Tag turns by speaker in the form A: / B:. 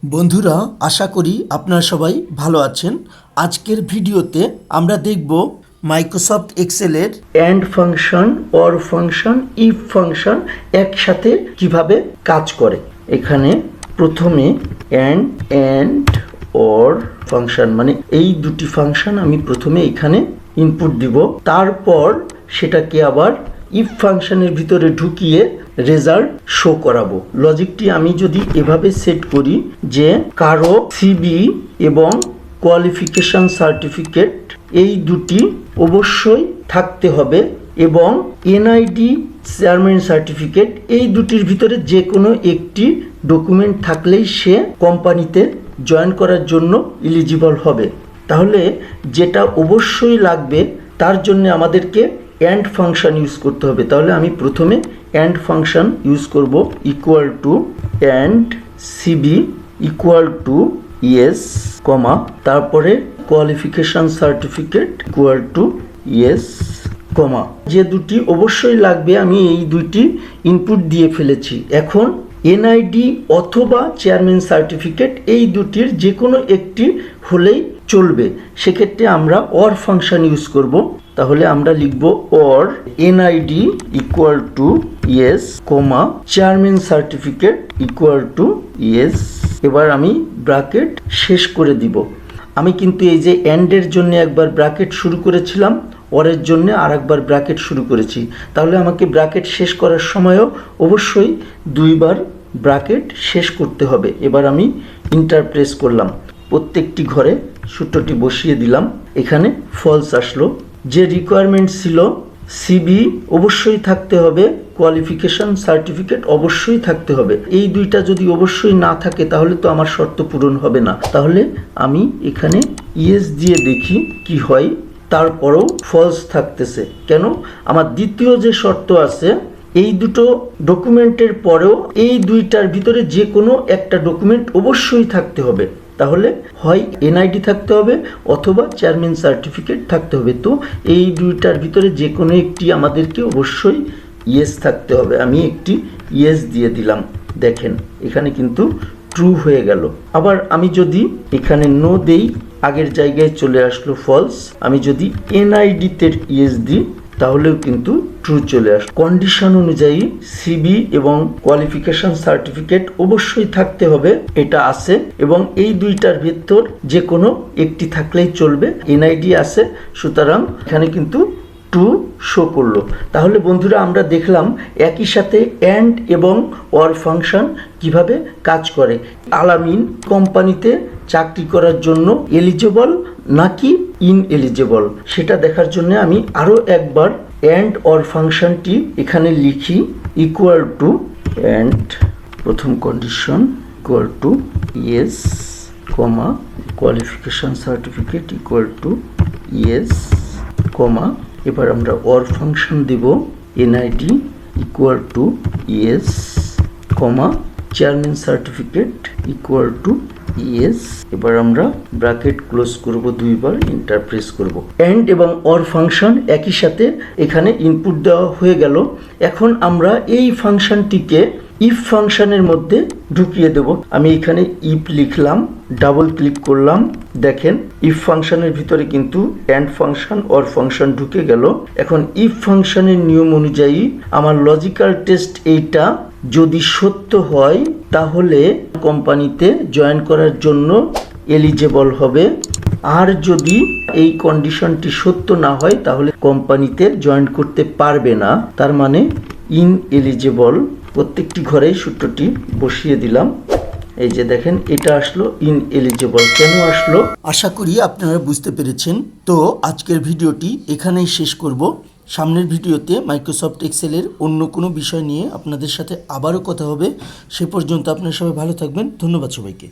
A: বন্ধুরা, আশা করি আপনারা সবাই ভালো আছেন। আজকের ভিডিওতে আমরা দেখব মাইক্রোসফট এক্সেলের and function, or function, if function একসাথে কিভাবে কাজ করে। এখানে প্রথমে অ্যান্ড অর ফাংশন মানে এই দুটি ফাংশন আমি প্রথমে এখানে ইনপুট দিব, তারপর সেটাকে আবার ইফ ফাংশনের ভিতরে ঢুকিয়ে রেজাল্ট শো করাবো। লজিকটি আমি যদি এভাবে সেট করি যে কারো সিবি এবং কোয়ালিফিকেশন সার্টিফিকেট এই দুটি অবশ্যই থাকতে হবে এবং এনআইডি চেয়ারম্যান সার্টিফিকেট এই দুটির ভিতরে যে কোনো একটি ডকুমেন্ট থাকলেই সে কোম্পানিতে জয়েন করার জন্য এলিজিবল হবে। তাহলে যেটা অবশ্যই লাগবে তার জন্য আমাদেরকে অ্যান্ড ফাংশন ইউজ করতে হবে। তাহলে আমি প্রথমে অ্যান্ড ফাংশন ইউজ করব, equal to and CV equal to yes comma, তারপরে qualification certificate equal to yes comma. যে দুটি অবশ্যই লাগবে আমি এই দুইটি ইনপুট দিয়ে ফেলেছি। এখন এনআইডি অথবা চেয়ারম্যান সার্টিফিকেট এই দুটির যে কোনো একটি হলেই চলবে। সেক্ষেত্রে আমরা অর ফাংশন ইউজ করব। তাহলে আমরা লিখব or NID equal to yes comma chairman certificate equal to yes. এবার আমি ব্র্যাকেট শেষ করে দিব। আমি কিন্তু এই যে অ্যান্ডের জন্য একবার ব্র্যাকেট শুরু করেছিলাম, অরের জন্য আর একবার ব্র্যাকেট শুরু করেছি। তাহলে আমাকে ব্র্যাকেট শেষ করার সময়ও অবশ্যই দুইবার ব্র্যাকেট শেষ করতে হবে। এবার আমি ইন্টার প্রেস করলাম, প্রত্যেকটি ঘরে সূত্রটি বসিয়ে দিলাম। এখানে ফলস আসলো। যে রিকোয়ারমেন্ট ছিল সিবি অবশ্যই থাকতে হবে, কোয়ালিফিকেশন সার্টিফিকেট অবশ্যই থাকতে হবে। এই দুইটা যদি অবশ্যই না থাকে তাহলে তো আমার শর্ত পূরণ হবে না। তাহলে আমি এখানে ইয়েস দিয়ে দেখি কি হয়, তারপরেও ফলস থাকতেছে। কেন? আমার দ্বিতীয় যে শর্ত আছে এই দুটো ডকুমেন্টের পরেও এই দুইটার ভিতরে যে কোনো একটা ডকুমেন্ট অবশ্যই থাকতে হবে। তাহলে হয় এনআইডি থাকতে হবে অথবা চেয়ারম্যান সার্টিফিকেট থাকতে হবে। তো এই দুইটার ভিতরে যে কোনো একটি আমাদেরকে অবশ্যই ইয়েস থাকতে হবে। আমি একটি ইয়েস দিয়ে দিলাম, দেখেন এখানে কিন্তু ট্রু হয়ে গেল। আবার আমি যদি এখানে নো দেই, আগের জায়গায় চলে আসলো ফলস। আমি যদি এনআইডিতে ইয়েস দিই তাহলেও কিন্তু ট্রু চলে আসে। কন্ডিশন অনুযায়ী সিবি এবং কোয়ালিফিকেশন সার্টিফিকেট অবশ্যই থাকতে হবে, এটা আছে। এবং এই দুইটার ভিতর যে কোনো একটি থাকলেই চলবে। এনআইডি আছে, সুতরাং এখানে কিন্তু টু শো করলো। তাহলে বন্ধুরা আমরা দেখলাম একই সাথে অ্যান্ড এবং অর ফাংশন কিভাবে কাজ করে। আলামিন কোম্পানিতে চাকরি করার জন্য এলিজিবল নাকি ইনএলিজিবল সেটা দেখার জন্য আমি আরও একবার অ্যান্ড অর ফাংশনটি এখানে লিখি, ইকুয়াল টু অ্যান্ড প্রথম condition equal to yes comma qualification certificate equal to yes comma. এবার আমরা অর ফাংশন দেব, NID equal to yes comma chairman certificate equal to yes. এবার আমরা ব্র্যাকেট ক্লোজ করব, দুইবার ইন্টার প্রেস করব। অ্যান্ড এবং অর ফাংশন একই সাথে এখানে ইনপুট দেওয়া হয়ে গেল। এখন আমরা এই ফাংশনটিকে ইফ ফাংশনের মধ্যে ঢুকিয়ে দেব। আমি এখানে ইফ লিখলাম, ডাবল ক্লিক করলাম, দেখেন ইফ ফাংশনের ভিতরে কিন্তু অ্যান্ড ফাংশন অর ফাংশন ঢুকে গেল। এখন ইফ ফাংশনের নিয়ম অনুযায়ী আমার লজিক্যাল টেস্ট এইটা যদি সত্য হয় তাহলে কোম্পানিতে জয়েন করার জন্য এলিজিবল হবে, আর যদি এই কন্ডিশনটি সত্য না হয় তাহলে কোম্পানিতে জয়েন করতে পারবে না, তার মানে ইনএলিজিবল। প্রত্যেকটি ঘরেই সূত্রটি বসিয়ে দিলাম। এই যে দেখেন এটা আসলো ইনএলিজিবল। কেন আসলো? আশা করি আপনারা বুঝতে পেরেছেন। তো আজকের ভিডিওটি এখানেই শেষ করব। সামনের ভিডিওতে মাইক্রোসফট এক্সেলের অন্য কোনো বিষয় নিয়ে আপনাদের সাথে আবারও কথা হবে। সে পর্যন্ত আপনারা সবাই ভালো থাকবেন। ধন্যবাদ সবাইকে।